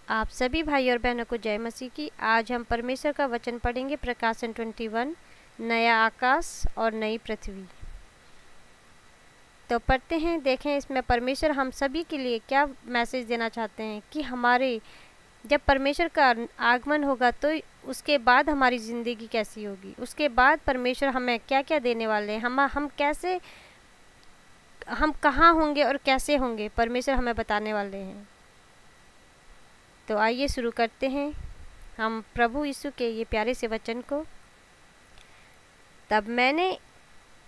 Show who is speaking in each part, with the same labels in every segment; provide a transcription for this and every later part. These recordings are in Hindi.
Speaker 1: आप सभी भाई और बहनों को जय मसीह की। आज हम परमेश्वर का वचन पढ़ेंगे, प्रकाशन 21, नया आकाश और नई पृथ्वी। तो पढ़ते हैं, देखें इसमें परमेश्वर हम सभी के लिए क्या मैसेज देना चाहते हैं कि हमारे जब परमेश्वर का आगमन होगा तो उसके बाद हमारी ज़िंदगी कैसी होगी, उसके बाद परमेश्वर हमें क्या क्या देने वाले हैं, हम कैसे, हम कहाँ होंगे और कैसे होंगे, परमेश्वर हमें बताने वाले हैं। तो आइए शुरू करते हैं हम प्रभु यीशु के ये प्यारे से वचन को। तब मैंने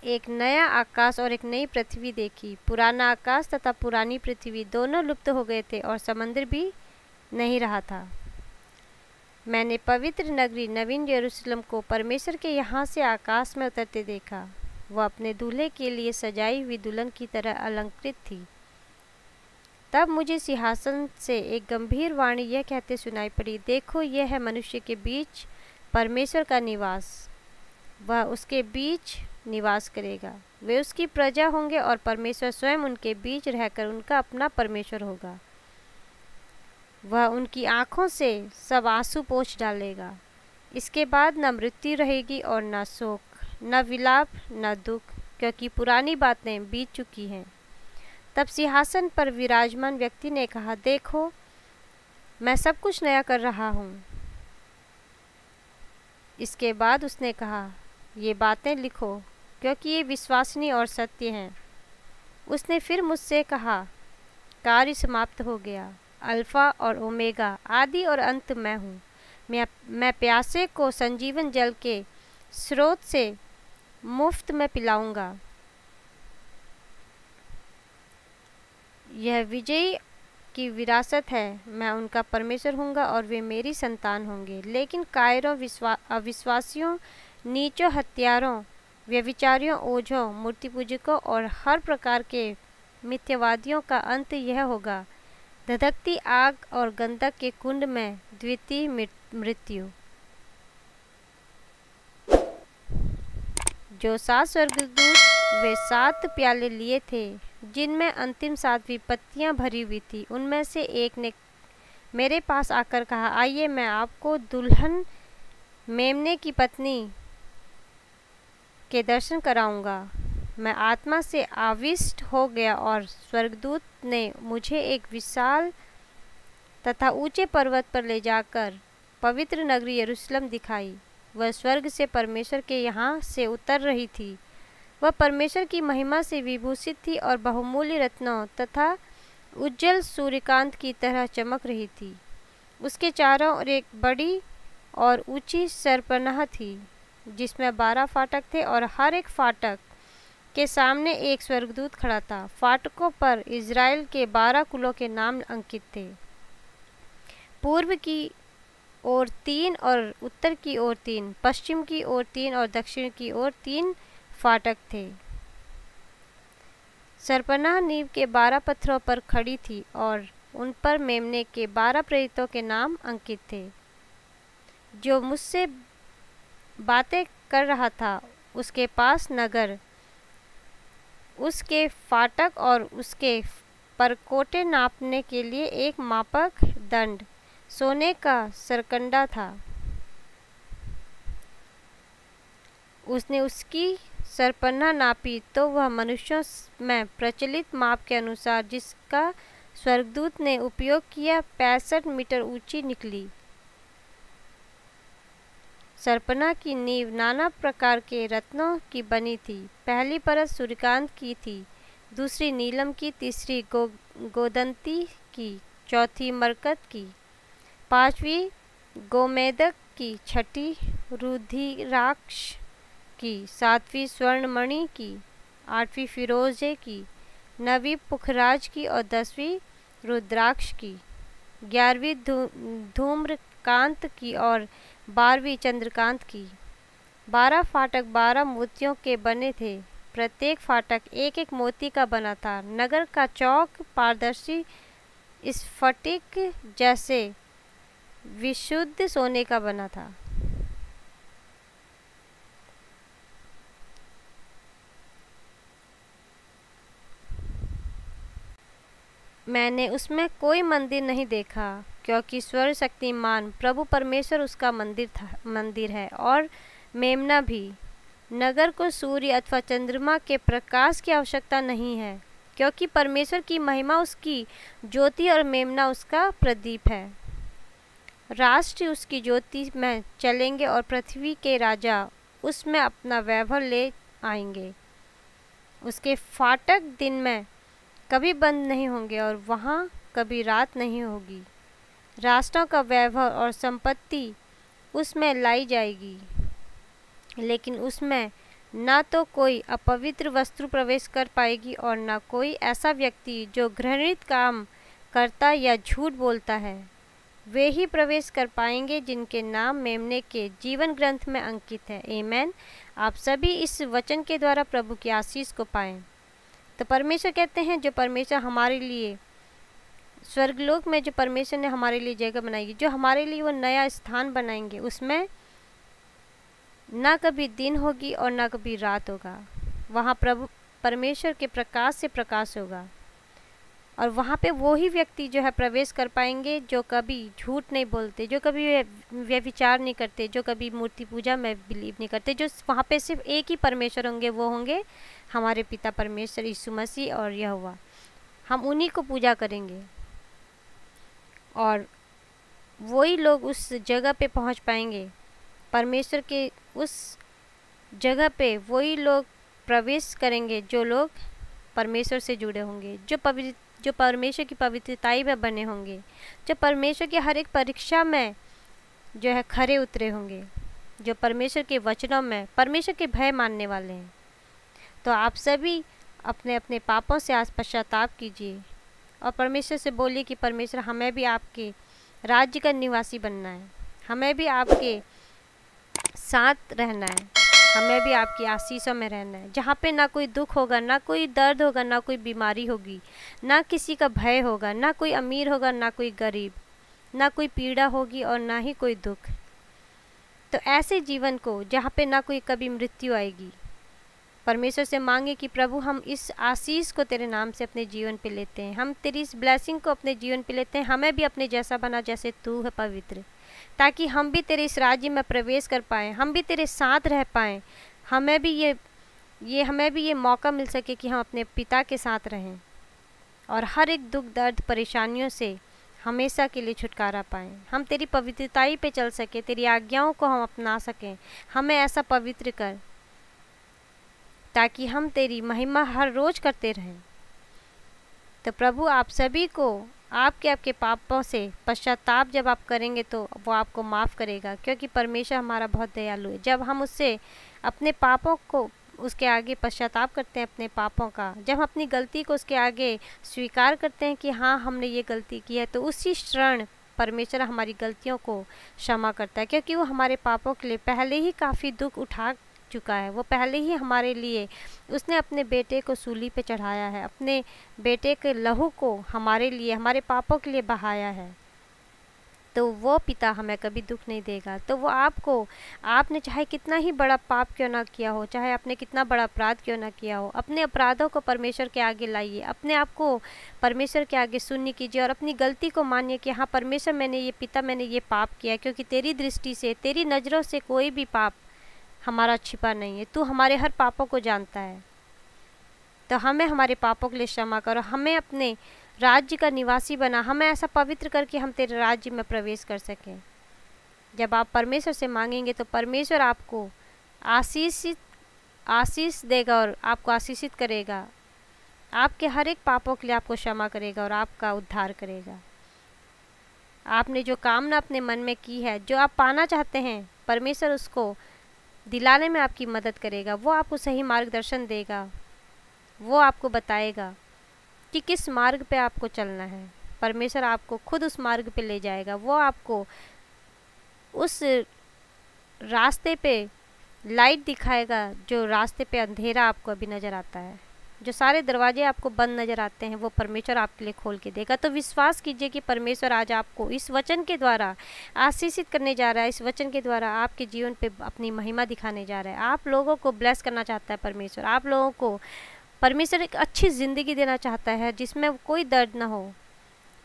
Speaker 1: एक नया आकाश और एक नई पृथ्वी देखी। पुराना आकाश तथा पुरानी पृथ्वी दोनों लुप्त हो गए थे और समुद्र भी नहीं रहा था। मैंने पवित्र नगरी नवीन यरूशलेम को परमेश्वर के यहाँ से आकाश में उतरते देखा। वह अपने दूल्हे के लिए सजाई हुई दुल्हन की तरह अलंकृत थी। तब मुझे सिंहासन से एक गंभीर वाणी यह कहते सुनाई पड़ी, देखो, यह है मनुष्य के बीच परमेश्वर का निवास। वह उसके बीच निवास करेगा, वे उसकी प्रजा होंगे और परमेश्वर स्वयं उनके बीच रहकर उनका अपना परमेश्वर होगा। वह उनकी आँखों से सब आंसू पोंछ डालेगा। इसके बाद न मृत्यु रहेगी और न शोक, न विलाप, न दुख, क्योंकि पुरानी बातें बीत चुकी हैं। तब सिंहासन पर विराजमान व्यक्ति ने कहा, देखो, मैं सब कुछ नया कर रहा हूँ। इसके बाद उसने कहा, ये बातें लिखो, क्योंकि ये विश्वसनीय और सत्य हैं। उसने फिर मुझसे कहा, कार्य समाप्त हो गया। अल्फा और ओमेगा, आदि और अंत मैं हूँ। मैं प्यासे को संजीवन जल के स्रोत से मुफ्त में पिलाऊंगा। यह विजयी की विरासत है। मैं उनका परमेश्वर होऊंगा और वे मेरी संतान होंगे। लेकिन कायरों, अविश्वासियों, नीचों, हत्यारों, व्यभिचारियों, ओझों, मूर्ति पूजकों और हर प्रकार के मिथ्यावादियों का अंत यह होगा, धधकती आग और गंधक के कुंड में द्वितीय मृत्यु। जो 7 स्वर्गदूत वे 7 प्याले लिए थे जिनमें अंतिम 7 विपत्तियां भरी हुई थी, उनमें से एक ने मेरे पास आकर कहा, आइए, मैं आपको दुल्हन मेमने की पत्नी के दर्शन कराऊंगा। मैं आत्मा से आविष्ट हो गया और स्वर्गदूत ने मुझे एक विशाल तथा ऊंचे पर्वत पर ले जाकर पवित्र नगरी यरूशलेम दिखाई। वह स्वर्ग से परमेश्वर के यहाँ से उतर रही थी। वह परमेश्वर की महिमा से विभूषित थी और बहुमूल्य रत्नों तथा उज्जवल सूर्यकांत की तरह चमक रही थी। उसके चारों ओर एक बड़ी और ऊंची सरपनाह थी जिसमें 12 फाटक थे और हर एक फाटक के सामने एक स्वर्गदूत खड़ा था। फाटकों पर इज़राइल के 12 कुलों के नाम अंकित थे। पूर्व की ओर 3 और उत्तर की ओर 3, पश्चिम की ओर 3 और दक्षिण की ओर 3 फाटक थे। सरपनाह नींव के 12 पत्थरों पर खड़ी थी और उन पर मेमने के 12 प्रेरितों के नाम अंकित थे। जो मुझसे बातें कर रहा था उसके पास नगर, उसके फाटक और उसके परकोटे नापने के लिए एक मापक दंड, सोने का सरकंडा था। उसने उसकी सरपन्ना नापी तो वह मनुष्यों में प्रचलित माप के अनुसार जिसका स्वर्गदूत ने उपयोग किया 65 मीटर ऊंची निकली। सरपना की नींव नाना प्रकार के रत्नों की बनी थी। पहली परत सूर्यकांत की थी, दूसरी नीलम की, तीसरी गोदंती की, चौथी मरकत की, पांचवी गोमेदक की, छठी रुधिराक्ष की, सातवीं स्वर्णमणि की, आठवीं फिरोजे की, नवीं पुखराज की और 10वीं रुद्राक्ष की, 11वीं धूम्रकांत की और 12वीं चंद्रकांत की। 12 फाटक 12 मोतियों के बने थे। प्रत्येक फाटक एक एक मोती का बना था। नगर का चौक पारदर्शी स्फटिक जैसे विशुद्ध सोने का बना था। मैंने उसमें कोई मंदिर नहीं देखा, क्योंकि सर्वशक्तिमान प्रभु परमेश्वर उसका मंदिर है, और मेमना भी। नगर को सूर्य अथवा चंद्रमा के प्रकाश की आवश्यकता नहीं है, क्योंकि परमेश्वर की महिमा उसकी ज्योति और मेमना उसका प्रदीप है। राष्ट्र उसकी ज्योति में चलेंगे और पृथ्वी के राजा उसमें अपना वैभव ले आएंगे। उसके फाटक दिन में कभी बंद नहीं होंगे और वहाँ कभी रात नहीं होगी। राष्ट्रों का वैभव और संपत्ति उसमें लाई जाएगी, लेकिन उसमें ना तो कोई अपवित्र वस्तु प्रवेश कर पाएगी और ना कोई ऐसा व्यक्ति जो घृणित काम करता या झूठ बोलता है। वे ही प्रवेश कर पाएंगे जिनके नाम मेमने के जीवन ग्रंथ में अंकित है। आमीन। आप सभी इस वचन के द्वारा प्रभु की आशीष को पाएं। तो परमेश्वर कहते हैं, जो परमेश्वर हमारे लिए स्वर्गलोक में, जो परमेश्वर ने हमारे लिए जगह बनाई, जो हमारे लिए वो नया स्थान बनाएंगे, उसमें ना कभी दिन होगी और ना कभी रात होगा। वहाँ प्रभु परमेश्वर के प्रकाश से प्रकाश होगा, और वहाँ पे वो ही व्यक्ति जो है प्रवेश कर पाएंगे जो कभी झूठ नहीं बोलते, जो कभी व्यभिचार नहीं करते, जो कभी मूर्ति पूजा में बिलीव नहीं करते। जो वहाँ पे सिर्फ एक ही परमेश्वर होंगे, वो होंगे हमारे पिता परमेश्वर यीशु मसीह और यहोवा। हम उन्हीं को पूजा करेंगे और वही लोग उस जगह पे पहुँच पाएंगे। परमेश्वर के उस जगह पे वही लोग प्रवेश करेंगे जो लोग परमेश्वर से जुड़े होंगे, जो परमेश्वर की पवित्रताई में बने होंगे, जो परमेश्वर की हर एक परीक्षा में जो है खरे उतरे होंगे, जो परमेश्वर के वचनों में परमेश्वर के भय मानने वाले हैं। तो आप सभी अपने अपने पापों से आज पश्चाताप कीजिए और परमेश्वर से बोलिए कि परमेश्वर, हमें भी आपके राज्य का निवासी बनना है, हमें भी आपके साथ रहना है, हमें भी आपकी आशीषों में रहना है, जहाँ पे ना कोई दुख होगा, ना कोई दर्द होगा, ना कोई बीमारी होगी, ना किसी का भय होगा, ना कोई अमीर होगा, ना कोई गरीब, ना कोई पीड़ा होगी और ना ही कोई दुख। तो ऐसे जीवन को जहाँ पे ना कोई कभी मृत्यु आएगी, परमेश्वर से मांगे कि प्रभु, हम इस आशीष को तेरे नाम से अपने जीवन पे लेते हैं, हम तेरी इस ब्लेसिंग को अपने जीवन पे लेते हैं। हमें भी अपने जैसा बना जैसे तू है पवित्र, ताकि हम भी तेरे इस राज्य में प्रवेश कर पाएँ, हम भी तेरे साथ रह पाएँ। हमें भी ये मौका मिल सके कि हम अपने पिता के साथ रहें और हर एक दुख दर्द परेशानियों से हमेशा के लिए छुटकारा पाएँ। हम तेरी पवित्रताई पे चल सके, तेरी आज्ञाओं को हम अपना सकें। हमें ऐसा पवित्र कर ताकि हम तेरी महिमा हर रोज़ करते रहें। तो प्रभु, आप सभी को आपके पापों से पश्चाताप जब आप करेंगे तो वो आपको माफ़ करेगा, क्योंकि परमेश्वर हमारा बहुत दयालु है। जब हम उससे अपने पापों को उसके आगे पश्चाताप करते हैं, अपने पापों का, जब हम अपनी गलती को उसके आगे स्वीकार करते हैं कि हाँ, हमने ये गलती की है, तो उसी क्षण परमेश्वर हमारी गलतियों को क्षमा करता है, क्योंकि वो हमारे पापों के लिए पहले ही काफ़ी दुख उठा चुका है। वो पहले ही हमारे लिए उसने अपने बेटे को सूली पे चढ़ाया है, अपने बेटे के लहू को हमारे लिए, हमारे पापों के लिए बहाया है। तो वो पिता हमें कभी दुख नहीं देगा। तो वो आपने चाहे कितना ही बड़ा पाप क्यों ना किया हो, चाहे आपने कितना बड़ा अपराध क्यों ना किया हो, अपने अपराधों को परमेश्वर के आगे लाइए, अपने आप को परमेश्वर के आगे शून्य कीजिए और अपनी गलती को मानिए कि हाँ परमेश्वर, मैंने ये पाप किया, क्योंकि तेरी दृष्टि से, तेरी नज़रों से कोई भी पाप हमारा छिपा नहीं है। तू हमारे हर पापों को जानता है। तो हमें हमारे पापों के लिए क्षमा करो, हमें अपने राज्य का निवासी बना, हमें ऐसा पवित्र करके हम तेरे राज्य में प्रवेश कर सकें। जब आप परमेश्वर से मांगेंगे तो परमेश्वर आपको आशीष देगा और आपको आशीषित करेगा, आपके हर एक पापों के लिए आपको क्षमा करेगा और आपका उद्धार करेगा। आपने जो कामना अपने मन में की है, जो आप पाना चाहते हैं, परमेश्वर उसको दिलाने में आपकी मदद करेगा। वो आपको सही मार्गदर्शन देगा, वो आपको बताएगा कि किस मार्ग पे आपको चलना है। परमेश्वर आपको खुद उस मार्ग पे ले जाएगा, वो आपको उस रास्ते पे लाइट दिखाएगा, जो रास्ते पे अंधेरा आपको अभी नज़र आता है, जो सारे दरवाजे आपको बंद नज़र आते हैं, वो परमेश्वर आपके लिए खोल के देगा। तो विश्वास कीजिए कि परमेश्वर आज आपको इस वचन के द्वारा आशीषित करने जा रहा है, इस वचन के द्वारा आपके जीवन पे अपनी महिमा दिखाने जा रहा है। आप लोगों को ब्लेस करना चाहता है परमेश्वर, आप लोगों को परमेश्वर एक अच्छी ज़िंदगी देना चाहता है जिसमें कोई दर्द ना हो,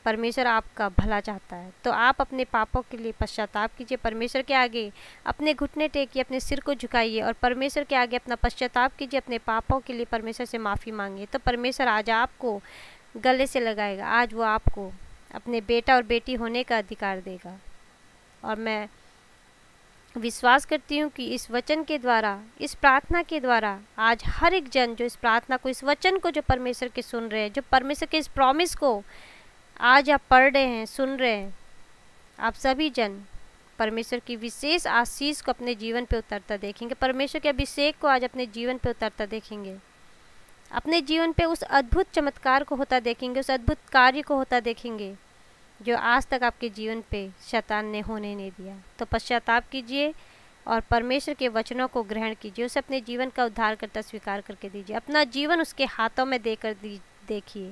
Speaker 1: परमेश्वर आपका भला चाहता है। तो आप अपने पापों के लिए पश्चाताप कीजिए, परमेश्वर के आगे अपने घुटने टेकिए, अपने सिर को झुकाइए और परमेश्वर के आगे अपना पश्चाताप कीजिए, अपने पापों के लिए परमेश्वर से माफ़ी मांगिए। तो परमेश्वर आज आपको गले से लगाएगा, आज वो आपको अपने बेटा और बेटी होने का अधिकार देगा। और मैं विश्वास करती हूँ कि इस वचन के द्वारा, इस प्रार्थना के द्वारा आज हर एक जन जो इस प्रार्थना को, इस वचन को जो परमेश्वर के सुन रहे हैं, जो परमेश्वर के इस प्रॉमिस को आज आप पढ़ रहे हैं, सुन रहे हैं, आप सभी जन परमेश्वर की विशेष आशीष को अपने जीवन पे उतरता देखेंगे। परमेश्वर के अभिषेक को आज अपने जीवन पे उतरता देखेंगे, अपने जीवन पे उस अद्भुत चमत्कार को होता देखेंगे, उस अद्भुत कार्य को होता देखेंगे जो आज तक आपके जीवन पे शैतान ने होने नहीं दिया। तो पश्चाताप कीजिए और परमेश्वर के वचनों को ग्रहण कीजिए, उसे अपने जीवन का उद्धारकर्ता स्वीकार करके दीजिए, अपना जीवन उसके हाथों में देकर देखिए।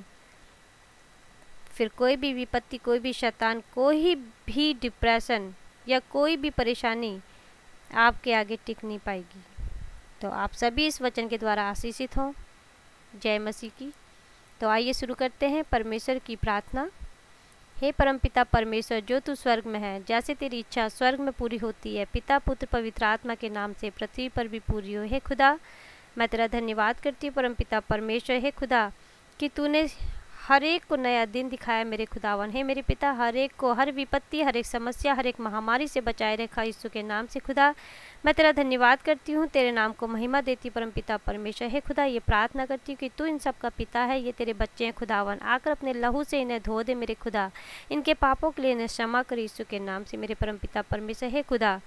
Speaker 1: फिर कोई भी विपत्ति, कोई भी शैतान, कोई भी डिप्रेशन या कोई भी परेशानी आपके आगे टिक नहीं पाएगी। तो आप सभी इस वचन के द्वारा आशीषित हों। जय मसीह की। तो आइए शुरू करते हैं परमेश्वर की प्रार्थना। हे परमपिता परमेश्वर, जो तू स्वर्ग में है, जैसे तेरी इच्छा स्वर्ग में पूरी होती है, पिता पुत्र पवित्र आत्मा के नाम से पृथ्वी पर भी पूरी हो। हे खुदा, मैं तेरा धन्यवाद करती हूँ परमपिता परमेश्वर, हे खुदा, कि तूने हर एक को नया दिन दिखाया मेरे खुदावन। हे मेरे पिता, हर एक को हर विपत्ति, हर एक समस्या, हर एक महामारी से बचाए रखा यीशु के नाम से। खुदा, मैं तेरा धन्यवाद करती हूँ, तेरे नाम को महिमा देती परमपिता परमेश्वर। हे खुदा, ये प्रार्थना करती हूँ कि तू इन सब का पिता है, ये तेरे बच्चे हैं खुदावन, आकर अपने लहू से इन्हें धो दे मेरे खुदा, इनके पापों के लिए इन्हें क्षमा कर यीशु के नाम से मेरे परमपिता परमेश्वर। हे खुदा,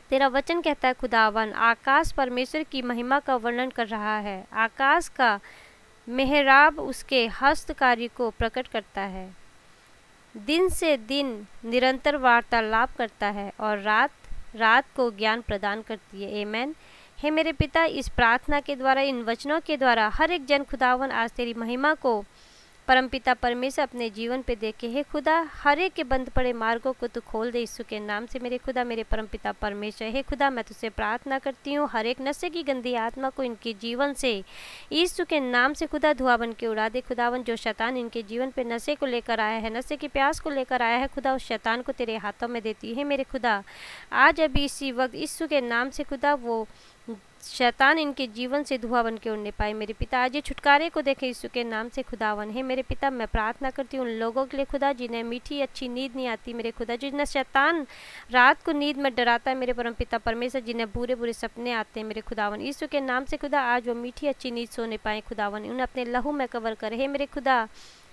Speaker 1: तेरा वचन कहता है खुदावन, आकाश परमेश्वर की महिमा का वर्णन कर रहा है, आकाश का मेहराब उसके हस्त कार्य को प्रकट करता है, दिन से दिन निरंतर वार्तालाप करता है और रात रात को ज्ञान प्रदान करती है। आमीन। हे मेरे पिता, इस प्रार्थना के द्वारा, इन वचनों के द्वारा हर एक जन खुदावन आज तेरी महिमा को परमपिता परमेश्वर अपने जीवन पे देखे। हे खुदा, हर एक के बंद पड़े मार्गों को तू खोल दे यीशु के नाम से मेरे खुदा, मेरे परमपिता परमेश्वर। हे खुदा, मैं तुझसे प्रार्थना करती हूँ, हर एक नशे की गंदी आत्मा को इनके जीवन से यीशु के नाम से खुदा धुआं बन के उड़ा दे। खुदावन, जो शैतान इनके जीवन पे नशे को लेकर आया है, नशे की प्यास को लेकर आया है, खुदा उस शैतान को तेरे हाथों में देती है मेरे खुदा। आज अभी इसी वक्त यीशु के नाम से खुदा वो शैतान इनके जीवन से धुआं बन के उड़ने पाए मेरे पिता। आज ये छुटकारे को देखे यीशु के नाम से खुदावन। है मेरे पिता, मैं प्रार्थना करती हूँ उन लोगों के लिए खुदा जिन्हें मीठी अच्छी नींद नहीं आती मेरे खुदा, जिन्हें शैतान रात को नींद में डराता है मेरे परम पिता परमेश्वर, जिन्हें बुरे बुरे सपने आते हैं मेरे खुदावन। यीशु के नाम से खुदा आज वो मीठी अच्छी नींद सोने पाए खुदावन, उन्हें अपने लहू में कवर करे। हे मेरे खुदा,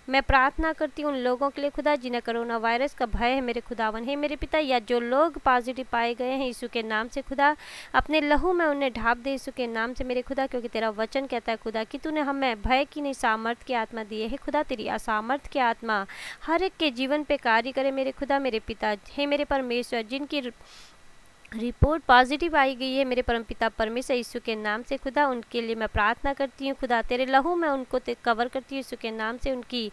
Speaker 1: मैं प्रार्थना करती हूँ उन लोगों के लिए खुदा जिन्हें कोरोना वायरस का भय है मेरे खुदावन। हे मेरे पिता, या जो लोग पॉजिटिव पाए गए हैं यीशु के नाम से खुदा, अपने लहू में उन्हें ढाप दे यीशु के नाम से मेरे खुदा, क्योंकि तेरा वचन कहता है खुदा कि तूने हमें भय की नहीं सामर्थ्य की आत्मा दी है। खुदा, तेरी असामर्थ्य की आत्मा हर एक के जीवन पे कार्य करे मेरे खुदा मेरे पिता। हे मेरे परमेश्वर, जिनकी रिपोर्ट पॉजिटिव आई गई है मेरे परमपिता परमेश्वर यीशु के नाम से खुदा, उनके लिए मैं प्रार्थना करती हूँ खुदा, तेरे लहू में उनको कवर करती हूँ यीशु के नाम से, उनकी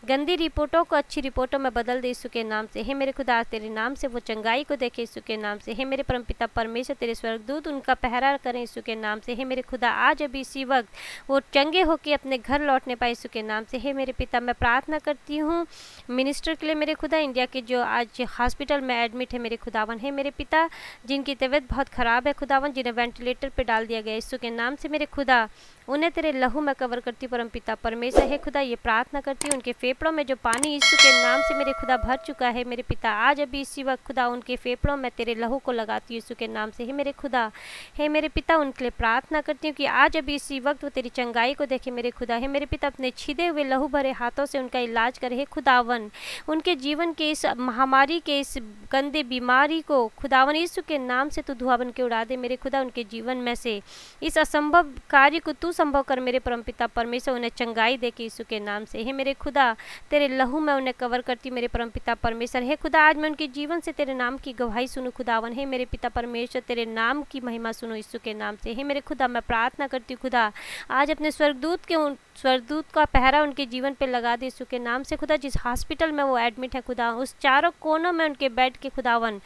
Speaker 1: गंदी रिपोर्टों को अच्छी रिपोर्टों में बदल दे यीशु के नाम से। हे मेरे खुदा, तेरे नाम से वो चंगाई को देखे यीशु के नाम से। हे मेरे परमपिता परमेश्वर, तेरे स्वर्गदूत उनका पहरा करें यीशु के नाम से। हे मेरे खुदा, आज अभी इसी वक्त वो चंगे होकर अपने घर लौटने पाए यीशु के नाम से। हे मेरे पिता, मैं प्रार्थना करती हूँ मिनिस्टर के लिए मेरे खुदा, इंडिया के जो आज हॉस्पिटल में एडमिट है मेरे खुदावन। हे मेरे पिता, जिनकी तबीयत बहुत ख़राब है खुदावन, जिन्हें वेंटिलेटर पर डाल दिया गया यीशु के नाम से मेरे खुदा, उन्हें तेरे लहू में कवर करती परम पिता परमेश्वर। हे खुदा, ये प्रार्थना करती हूँ उनके फेफड़ों में जो पानी यीशु के नाम से मेरे खुदा भर चुका है मेरे पिता, आज अभी इसी वक्त खुदा उनके फेफड़ों में तेरे लहू को लगाती हूँ यीशु के नाम से। हे मेरे खुदा, हे मेरे पिता, उनके लिए प्रार्थना करती हूँ कि आज अभी इसी वक्त वो तेरी चंगाई को देखे मेरे खुदा। हे मेरे पिता, अपने छिदे हुए लहू भरे हाथों से उनका इलाज करे। हे खुदावन, उनके जीवन के इस महामारी के इस गंदे बीमारी को खुदावन यीशु के नाम से तू धुआं बन के उड़ा दे मेरे खुदा, उनके जीवन में से इस असंभव कार्य को तू संभव कर मेरे परमपिता परमेश्वर, उन्हें चंगाई दे के यीशु के नाम से। हे मेरे खुदा, तेरे लहू में उन्हें कवर करती मेरे परमपिता परमेश्वर। हे खुदा, आज मैं उनके जीवन से तेरे नाम की गवाही सुनूं खुदावन। हे मेरे पिता परमेश्वर, तेरे नाम की महिमा सुनो यीशु के नाम से। हे मेरे खुदा, मैं प्रार्थना करती हूँ खुदा, आज अपने स्वर्गदूत का पहरा उनके जीवन पे लगा दे यीशु के नाम से खुदा, जिस हॉस्पिटल में वो एडमिट है खुदा, उस चारों कोनों में उनके बेड के खुदावन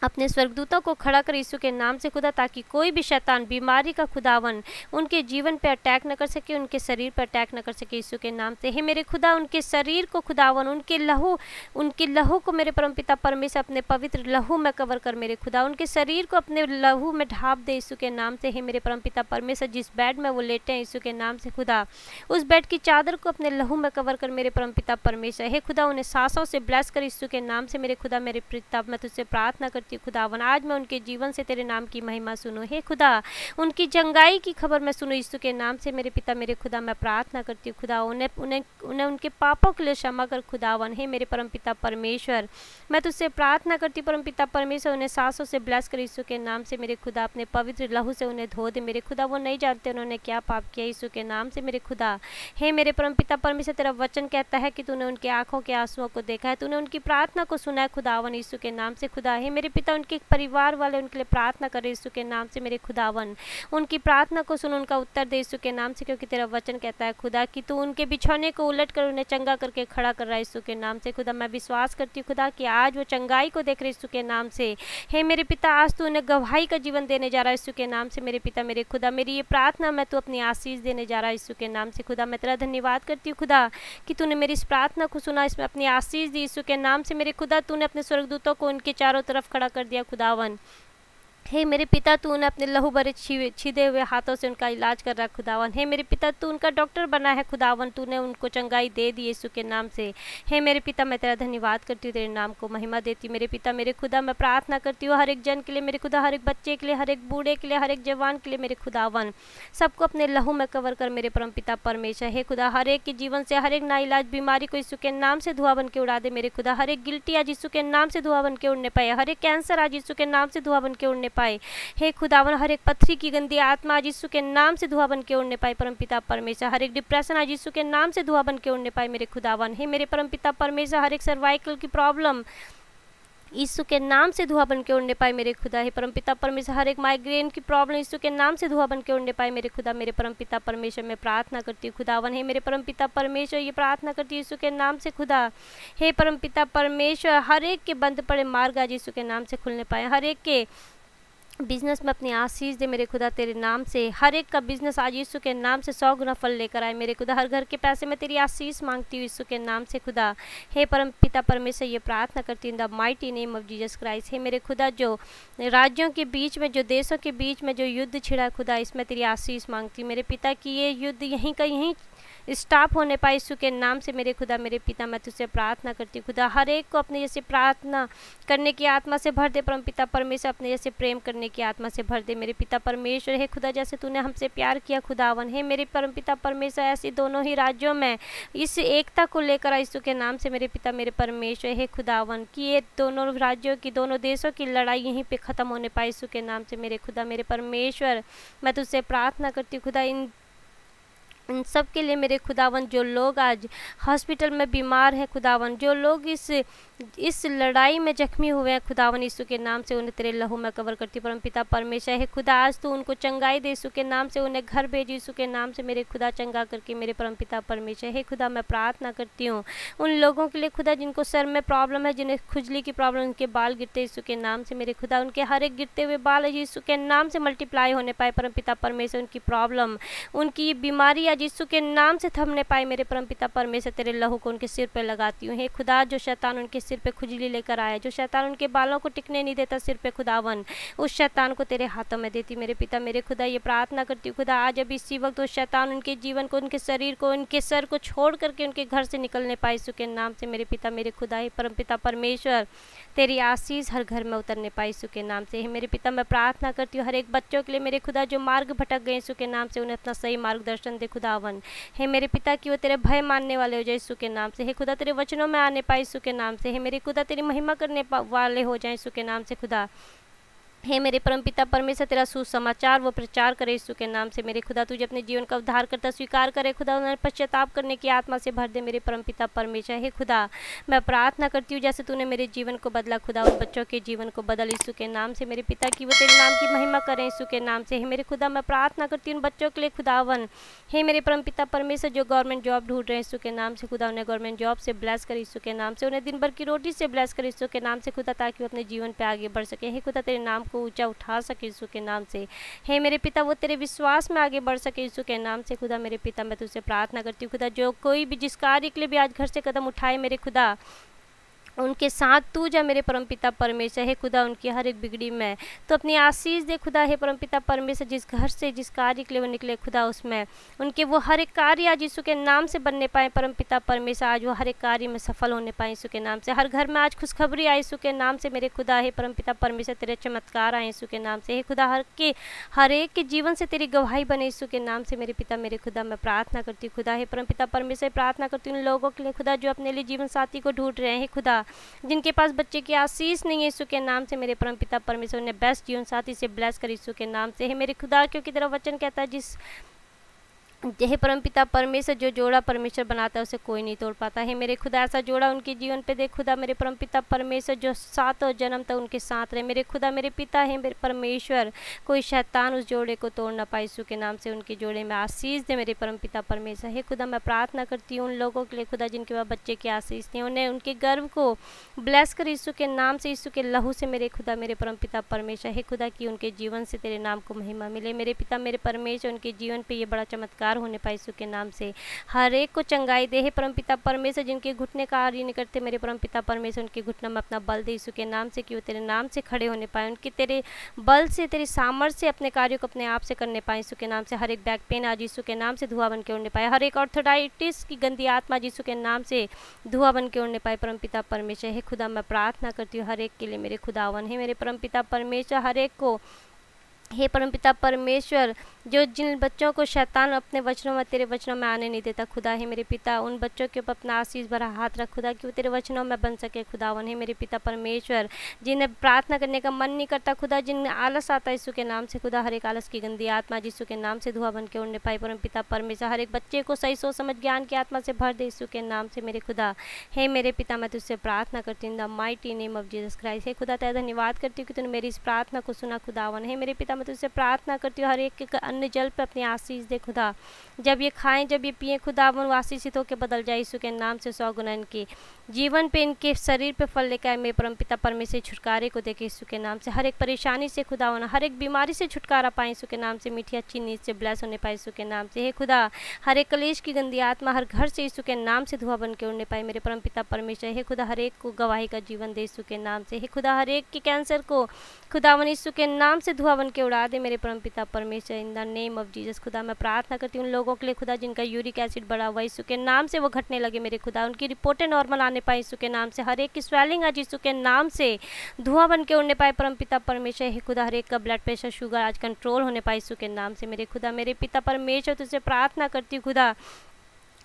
Speaker 1: अपने स्वर्गदूतों को खड़ा कर यीशु के नाम से खुदा, ताकि कोई भी शैतान बीमारी का खुदावन उनके जीवन पे अटैक न कर सके, उनके शरीर पर अटैक न कर सके यीशु के नाम से। हे मेरे खुदा, उनके शरीर को खुदावन, उनके लहू को मेरे परमपिता परमेश्वर अपने पवित्र लहू में कवर कर मेरे खुदा, उनके शरीर को अपने लहू में ढाप दे यीशु के नाम से। हे मेरे परमपिता परमेश्वर, जिस बेड में वो लेटे हैं यीशु के नाम से खुदा, उस बेड की चादर को अपने लहू में कवर कर मेरे परमपिता परमेश्वर। हे खुदा, उन्हें सांसों से ब्लेस कर यीशु के नाम से मेरे खुदा मेरे पिता, मैं तुझसे प्रार्थना करती हूँ खुदावन, आज मैं उनके जीवन से तेरे नाम की महिमा सुनूं। हे खुदा, उनकी जंगाई की खबर मैं सुनूं यीशु के नाम से मेरे पिता मेरे खुदा, मैं प्रार्थना करती हूँ खुदा, उन्हें उन्हें उन्हें उनके पापों के लिए क्षमा कर खुदावन। हे मेरे परमपिता परमेश्वर, मैं तुझसे प्रार्थना करती हूँ परमपिता परमेश्वर, उन्हें सांसों से ब्लेस कर यीशु के नाम से मेरे खुदा, अपने पवित्र लहू से उन्हें धो दे मेरे खुदा। वो नहीं जानते उन्होंने क्या पाप किया यीशु के नाम से मेरे खुदा। हे मेरे परमपिता परमेश्वर, तेरा वचन कहता है कि तूने उनके आंखों के आंसुओं को देखा है, तूने उनकी प्रार्थना को सुना है खुदावन यीशु के नाम से खुदा। हे मेरे पिता, उनके परिवार वाले उनके लिए प्रार्थना करे यीशु के नाम से मेरे खुदावन, उनकी प्रार्थना को सुन, उनका उत्तर दे यीशु के नाम से, क्योंकि तेरा वचन कहता है खुदा कि तू उनके बिछौने को उलट कर उन्हें चंगा करके खड़ा कर रहा है यीशु के नाम से खुदा। मैं विश्वास करती हूँ खुदा कि आज वो चंगाई को देख रहे यीशु के नाम से। हे मेरे पिता, आज तू उन्हें गवाही का जीवन देने जा रहा है यीशु के नाम से मेरे पिता मेरे खुदा। मेरी ये प्रार्थना मैं तू अपनी आशीष देने जा रहा है यीशु के नाम से खुदा। मैं तेरा धन्यवाद करती हूँ खुदा कि तूने मेरी इस प्रार्थना को सुना, इसमें अपनी आशीष दी यीशु के नाम से मेरे खुदा। तूने अपने स्वर्गदूतों को उनके चारों तरफ खड़ा कर दिया खुदावन। हे मेरे पिता, तू उन्हें अपने लहू भरे छीदे हुए हाथों से उनका इलाज कर रहा है खुदावन। हे मेरे पिता, तू उनका डॉक्टर बना है खुदावन, तूने उनको चंगाई दे दी यीशु के नाम से। हे मेरे पिता, मैं तेरा धन्यवाद करती हूँ, तेरे नाम को महिमा देती हूँ मेरे पिता मेरे खुदा। मैं प्रार्थना करती हूँ हर एक जन के लिए मेरे खुदा, हर एक बच्चे के लिए, हर एक बूढ़े के लिए, हर एक जवान के लिए मेरे खुदावन, सबको अपने लहू में कवर कर मेरे परमपिता परमेश्वर। हे खुदा, हर एक के जीवन से हर एक नाइलाज बीमारी को यीशु के नाम से धुआं बन के उड़ा दे मेरे खुदा। हर एक गिल्टी आज यीशु के नाम से धुआं बन के उड़ने पाए, हर एक कैंसर आज यीशु के नाम से धुआं बन के उड़ने पाए। हे खुदावन, हर एक पत्थरी की गंदी आत्मा आज यीशु के नाम से धुआं बन के उड़ने पाए परमपिता परमेश्वर। हर एक डिप्रेशन आज यीशु के नाम से धुआं बन के उड़ने पाए मेरे खुदावन। हे मेरे परमपिता परमेश्वर, हर एक सर्वाइकल की प्रॉब्लम यीशु के नाम से धुआं बन के उड़ने पाए मेरे खुदा। हे परमपिता परमेश्वर, हर एक माइग्रेन की प्रॉब्लम यीशु के नाम से धुआं बन के उड़ने पाए मेरे खुदा मेरे परमपिता परमेश्वर। मैं प्रार्थना करती हूँ खुदावन। हे मेरे परमपिता परमेश्वर, ये प्रार्थना करती हूँ यीशु के नाम से खुदा। हे परमपिता परमेश्वर, हर एक के बंद पड़े मार्ग आज यीशु के नाम से खुलने पाए, हर एक के बिजनेस में अपनी आशीष दे मेरे खुदा तेरे नाम से। हर एक का बिजनेस आज यीशु के नाम से 100 गुना फल लेकर आए मेरे खुदा। हर घर के पैसे में तेरी आशीष मांगती हूँ यीशु के नाम से खुदा। हे परम पिता परमेश्वर, ये प्रार्थना करती हूँ the mighty name of Jesus Christ. हे मेरे खुदा, जो राज्यों के बीच में, जो देशों के बीच में जो युद्ध छिड़ा खुदा, इसमें तेरी आशीष मांगती हूँ मेरे पिता कि ये युद्ध यहीं का यहीं स्टॉप होने पाए यीशु के नाम से मेरे खुदा मेरे पिता। मैं तुझसे प्रार्थना करती हूँ खुदा, हर एक को अपने जैसे प्रार्थना करने की आत्मा से भर दे परम पिता परमेश्वर, अपने जैसे प्रेम करने की आत्मा से भर दे मेरे पिता परमेश्वर। हे खुदा, जैसे तूने हमसे प्यार किया खुदावन, हे मेरे परम पिता परमेश्वर, ऐसी दोनों ही राज्यों में इस एकता को लेकर यीशु के नाम से मेरे पिता मेरे परमेश्वर। हे खुदावन, कि ये दोनों राज्यों की, दोनों देशों की लड़ाई यहीं पे ख़त्म होने पाए यीशु के नाम से मेरे खुदा मेरे परमेश्वर। मैं तुझसे प्रार्थना करती हूँ खुदा, इन सब के लिए मेरे खुदावन, जो लोग आज हॉस्पिटल में बीमार हैं खुदावन, जो लोग इस लड़ाई में जख्मी हुए हैं खुदावन, यीशु के नाम से उन्हें तेरे लहू में कवर करती परम पिता परमेश्वर। है खुदा, आज तू उनको चंगाई दे यीशु के नाम से, उन्हें घर भेज यीशु के नाम से मेरे खुदा, चंगा करके मेरे परम पिता परमेश्वर। हे खुदा, मैं प्रार्थना करती हूँ उन लोगों के लिए खुदा जिनको सर में प्रॉब्लम है, जिन्हें खुजली की प्रॉब्लम, उनके बाल गिरते यीशु के नाम से मेरे खुदा, उनके हर एक गिरते हुए बाल यीशु के नाम से मल्टीप्लाई होने पाए परम पिता परमेश्वर। उनकी प्रॉब्लम, उनकी बीमारी यीशु के नाम से थमने पाए मेरे परमपिता परमेश्वर। तेरे लहू को उनके सिर पे लगाती हूँ। हे खुदा, जो शैतान उनके सिर पे खुजली लेकर आया, जो शैतान उनके बालों को टिकने नहीं देता सिर पे खुदावन, उस शैतान को तेरे हाथों में देती मेरे पिता मेरे खुदा। ये प्रार्थना करती हूँ खुदा, आज अभी इसी वक्त उस शैतान उनके जीवन को, उनके शरीर को, उनके सर को छोड़ करके उनके घर से निकलने पाए यीशु के नाम से मेरे पिता मेरे खुदा। हे परमपिता परमेश्वर, तेरी आशीष हर घर में उतरने पाए यीशु के नाम से। हे मेरे पिता, मैं प्रार्थना करती हूँ हर एक बच्चों के लिए मेरे खुदा, जो मार्ग भटक गए यीशु के नाम से, उन्हें अपना सही मार्गदर्शन दे खुदावन। हे मेरे पिता, कि वो तेरे भय मानने वाले हो जाए यीशु के नाम से। हे खुदा, तेरे वचनों में आने पाए यीशु के नाम से। हे मेरे खुदा, तेरी महिमा करने वाले हो जाए यीशु के नाम से खुदा। हे मेरे परमपिता परमेश्वर, तेरा सुसमाचार वो प्रचार करे यीशु के नाम से। मेरे खुदा तुझे अपने जीवन का उद्धार करता स्वीकार करे खुदा, उन्हें पश्चाताप करने की आत्मा से भर दे मेरे परमपिता परमेश्वर। हे खुदा मैं प्रार्थना करती हूँ जैसे तूने मेरे जीवन को बदला खुदा, उन बच्चों के जीवन को बदल यीशु के नाम से। मेरे पिता की वो तेरे नाम की महिमा करें यीशु के नाम से। हे मेरे खुदा मैं प्रार्थना करती हूँ उन बच्चों के लिए खुदावन, हे मेरे परमपिता परमेश्वर जो गवर्नमेंट जॉब ढूंढ रहे हैं यीशु के नाम से खुदा, उन्हें गवर्नमेंट जॉब से ब्लेस कर यीशु के नाम से, उन्हें दिन भर की रोटी से ब्लेस कर यीशु के नाम से खुदा, ताकि वो अपने जीवन पे आगे बढ़ सके। हे खुदा तेरे नाम को ऊंचा उठा सके यीशु के नाम से। हे मेरे पिता वो तेरे विश्वास में आगे बढ़ सके यीशु के नाम से खुदा। मेरे पिता मैं तुझसे प्रार्थना करती हूँ खुदा, जो कोई भी जिस कार्य के लिए भी आज घर से कदम उठाए मेरे खुदा, उनके साथ तू जा मेरे परमपिता परमेश्वर। हे खुदा उनकी हर एक बिगड़ी में तो अपनी आशीष दे खुदा। हे परमपिता परमेश्वर जिस घर से जिस कार्य के लिए वो निकले खुदा, उसमें उनके वो हर एक कार्य आज यीशु के नाम से बनने पाए परमपिता परमेश्वर। आज वो हर एक कार्य में सफल होने पाए यीशु के नाम से। हर घर में आज खुशखबरी आए यीशु के नाम से मेरे खुदा। हे परमपिता परमेश्वर तेरे चमत्कार आए यीशु के नाम से। हे खुदा हर एक के जीवन से तेरी गवाही बने यीशु के नाम से। मेरे पिता मेरे खुदा मैं प्रार्थना करती हूँ खुदा। हे परमपिता परमेश्वर प्रार्थना करती हूँ उन लोगों के लिए खुदा जो अपने लिए जीवन साथी को ढूंढ रहे हैं खुदा, जिनके पास बच्चे की आशीष नहीं है यीशु के नाम से। मेरे परमपिता परमेश्वर ने बेस्ट जीवन साथी से ब्लेस कर यीशु के नाम से। है मेरे खुदा क्योंकि तेरा वचन कहता है जिस हे परमपिता परमेश्वर जो जोड़ा परमेश्वर बनाता है उसे कोई नहीं तोड़ पाता है। मेरे खुदा ऐसा जोड़ा उनके जीवन पे देख खुदा। मेरे परमपिता परमेश्वर जो सातों जन्म तक उनके साथ रहे मेरे खुदा। मेरे पिता है मेरे परमेश्वर, कोई शैतान उस जोड़े को तोड़ ना पाए यीशु के नाम से। उनके जोड़े में आशीष दे मेरे परमपिता परमेश्वर। हे खुदा मैं प्रार्थना करती हूँ उन लोगों के लिए खुदा जिनके पास बच्चे की आशीष नहीं, उन्हें उनके गर्भ को ब्लेस कर यीशु के नाम से, यीशु के लहू से मेरे खुदा मेरे परमपिता परमेश्वर। हे खुदा की उनके जीवन से तेरे नाम को महिमा मिले मेरे पिता मेरे परमेश्वर। उनके जीवन पे ये बड़ा चमत्कार होने पाए यीशु के नाम से। हर एक को चंगाई दे हे परमपिता परमेश्वर। जिनके घुटने कार्य नहीं करते मेरे परमपिता परमेश्वर, उनके घुटनों में अपना बल दे यीशु के नाम से कि वो तेरे नाम से खड़े होने पाए। उनके तेरे बल से तेरी सामर्थ्य से अपने कार्यों को अपने आप से करने पाए यीशु के नाम से। हर एक बैक पेन आज यीशु के नाम से धुआं बन के उड़ने पाए। हर एक ऑर्थोडाइटिस की गंदी आत्मा यीशु के नाम से धुआं बन के उड़ने पाए परमपिता परमेश्वर। हे खुदा मैं प्रार्थना करती हूँ हर एक के लिए मेरे खुदावन है मेरे परमपिता परमेश्वर। हर एक को हे परमपिता परमेश्वर जो जिन बच्चों को शैतान अपने वचनों में तेरे वचनों में आने नहीं देता खुदा है मेरे पिता, उन बच्चों के ऊपर अपना आशीष भरा हाथ रख खुदा कि वो तेरे वचनों में बन सके खुदावन है मेरे पिता परमेश्वर। जिन्हें प्रार्थना करने का मन नहीं करता खुदा, जिन्हें आलस आता है यीशु के नाम से खुदा, हर एक आलस की गंदी आत्मा यीशु के नाम से धुआं बन के उड़ने पाए परमपिता परमेश्वर। हर एक बच्चे को सही सोच समझ ज्ञान की आत्मा से भर दे यीशु के नाम से मेरे खुदा। हे मेरे पिता मैं तुझसे प्रार्थना करती हूँ in the mighty name of Jesus Christ. हे खुदा तेरा धन्यवाद करती हूँ कि तूने मेरी इस प्रार्थना को सुना खुदावन है मेरे पिता। मैं तुझसे प्रार्थना करती हूँ हर एक के अन्न जल पे अपनी आशीष दे खुदा। जब ये खाएं जब ये पिए खुदावन वो आशीषित होकर बदल जाए यीशु के नाम से। 100 गुना इनके जीवन पे इनके शरीर पे फल लेकर आए मेरे परमपिता परमेश्वर। छुटकारे को देखे यीशु के नाम से। हर एक परेशानी से खुदावन, हर एक बीमारी से छुटकारा पाए यीशु के नाम से। मीठी अच्छी नींद से ब्लेस होने पाए यीशु के नाम से। हे खुदा हर एक कलेश की गंदी आत्मा हर घर से यीशु के नाम से धुआं बन के उड़ने पाए मेरे परमपिता परमेश्वर। हे खुदा हर एक को गवाही का जीवन दे यीशु के नाम से। हे खुदा हर एक के कैंसर को खुदावन यीशु के नाम से धुआं बन के उड़ा दे मेरे परमपिता परमेश्वर in the name of Jesus. खुदा मैं प्रार्थना करती हूँ उन लोगों के लिए खुदा जिनका यूरिक एसिड बढ़ा हुआ यीशु के नाम से वो घटने लगे मेरे खुदा। उनकी रिपोर्टें नॉर्मल आने पाए यीशु के नाम से। हर एक की स्वेलिंग आज यीशु के नाम से धुआं बन के उड़ने पाए परमपिता परमेश्वर। हे खुदा हर एक का ब्लड प्रेशर शुगर आज कंट्रोल होने पाए यीशु के नाम से मेरे खुदा मेरे पिता परमेश्वर। तुझसे प्रार्थना करती हूँ खुदा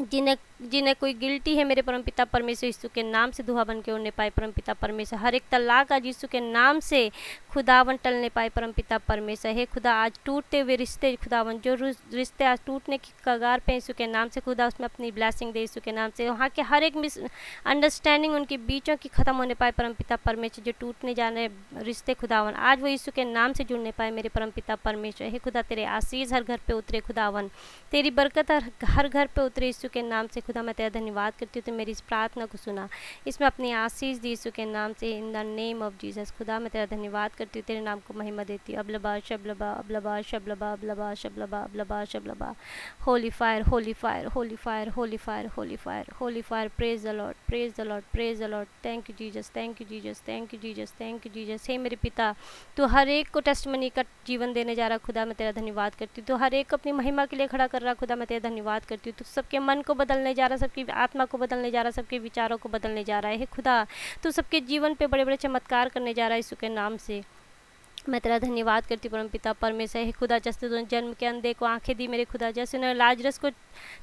Speaker 1: जिन्हें जिन्हें कोई गिल्टी है मेरे परमपिता परमेश्वर यीशु के नाम से धुआं बन के उड़ने पाए परमपिता परमेश्वर। हर एक तलाक आज यीशु के नाम से खुदावन टलने पाए परमपिता परमेश्वर। हे खुदा आज टूटते हुए रिश्ते खुदावन जो रिश्ते आज टूटने की कगार पे यीशु के नाम से खुदा उसमें अपनी ब्लेसिंग दे यीशु के नाम से। वहाँ के हर एक मिस अंडरस्टैंडिंग उनके बीचों की खत्म होने पाए परमपिता परमेश्वर। जो टूटने जाने रिश्ते खुदावन आज वो यीशु के नाम से जुड़ने पाए मेरे परमपिता परमेश्वर। हे खुदा तेरे आशीष हर घर पे उतरे खुदावन, तेरी बरकत हर घर पे उतरे यीशु के नाम से। खुदा मैं तेरा धन्यवाद करती हूँ तो मेरी इस प्रार्थना को सुना, इसमें अपनी आशीष दी यीशु के नाम से in the name of Jesus. खुदा मैं तेरा धन्यवाद करती हूँ, तेरे नाम को महिमा देती हूँ। अबलबा शबलबा अबलबा शबलबा अबलबा शबलबा अबलबा शबलबा। Holy fire holy fire holy fire holy fire holy fire holy fire. Praise the Lord praise the Lord praise the Lord. Thank you Jesus thank you Jesus thank you Jesus thank you Jesus. हे मेरे पिता तू हर एक को टेस्टमनी का जीवन देने जा रहा खुदा मैं तेरा धन्यवाद करती हूँ। तो हर एक को अपनी महिमा के लिए खड़ा कर रहा खुदा मैं तेरा धन्यवाद करती हूँ। तो सबके मन को बदलने जा रहा, सबकी आत्मा को बदलने जा रहा, सबके विचारों को बदलने जा रहा है। खुदा तू सबके जीवन पे बड़े बड़े चमत्कार करने जा रहा है यीशु के नाम से। मैं तेरा धन्यवाद करती हूँ परमपिता परमेश्वर। हे खुदा, जैसे तूने जन्म के अंधे को आंखें दी मेरे खुदा, जैसे उन्होंने लाजरस को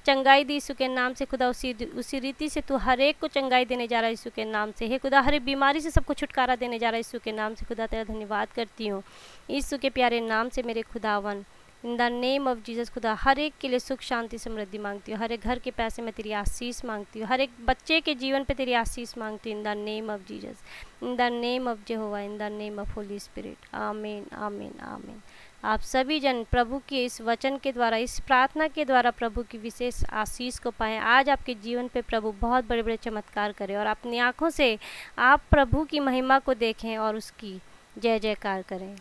Speaker 1: चंगाई दी यीशु के नाम से खुदा, उसी रीति से तू हर एक को चंगाई देने जा रहा है यीशु के नाम से। हे खुदा, हर एक बीमारी से सबको छुटकारा देने जा रहा है यीशु के नाम से खुदा, तेरा धन्यवाद करती हूँ यीशु के प्यारे नाम से मेरे खुदावन। In the name of Jesus खुदा, हर एक के लिए सुख शांति समृद्धि मांगती हूँ। हर एक घर के पैसे में तेरी आशीष मांगती हूँ। हर एक बच्चे के जीवन पे तेरी आशीष मांगती हूँ। In the name of Jesus, in the name of जेहोवा, in the name of Holi spirit. आमीन आमीन आमीन। आप सभी जन प्रभु के इस वचन के द्वारा, इस प्रार्थना के द्वारा प्रभु की विशेष आशीष को पाएं। आज आपके जीवन पे प्रभु बहुत बड़े बड़े चमत्कार करें और अपनी आँखों से आप प्रभु की महिमा को देखें और उसकी जय जयकार करें।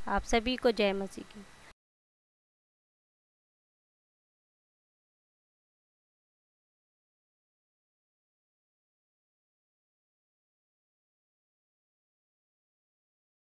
Speaker 1: आप सभी को जय मसीह की।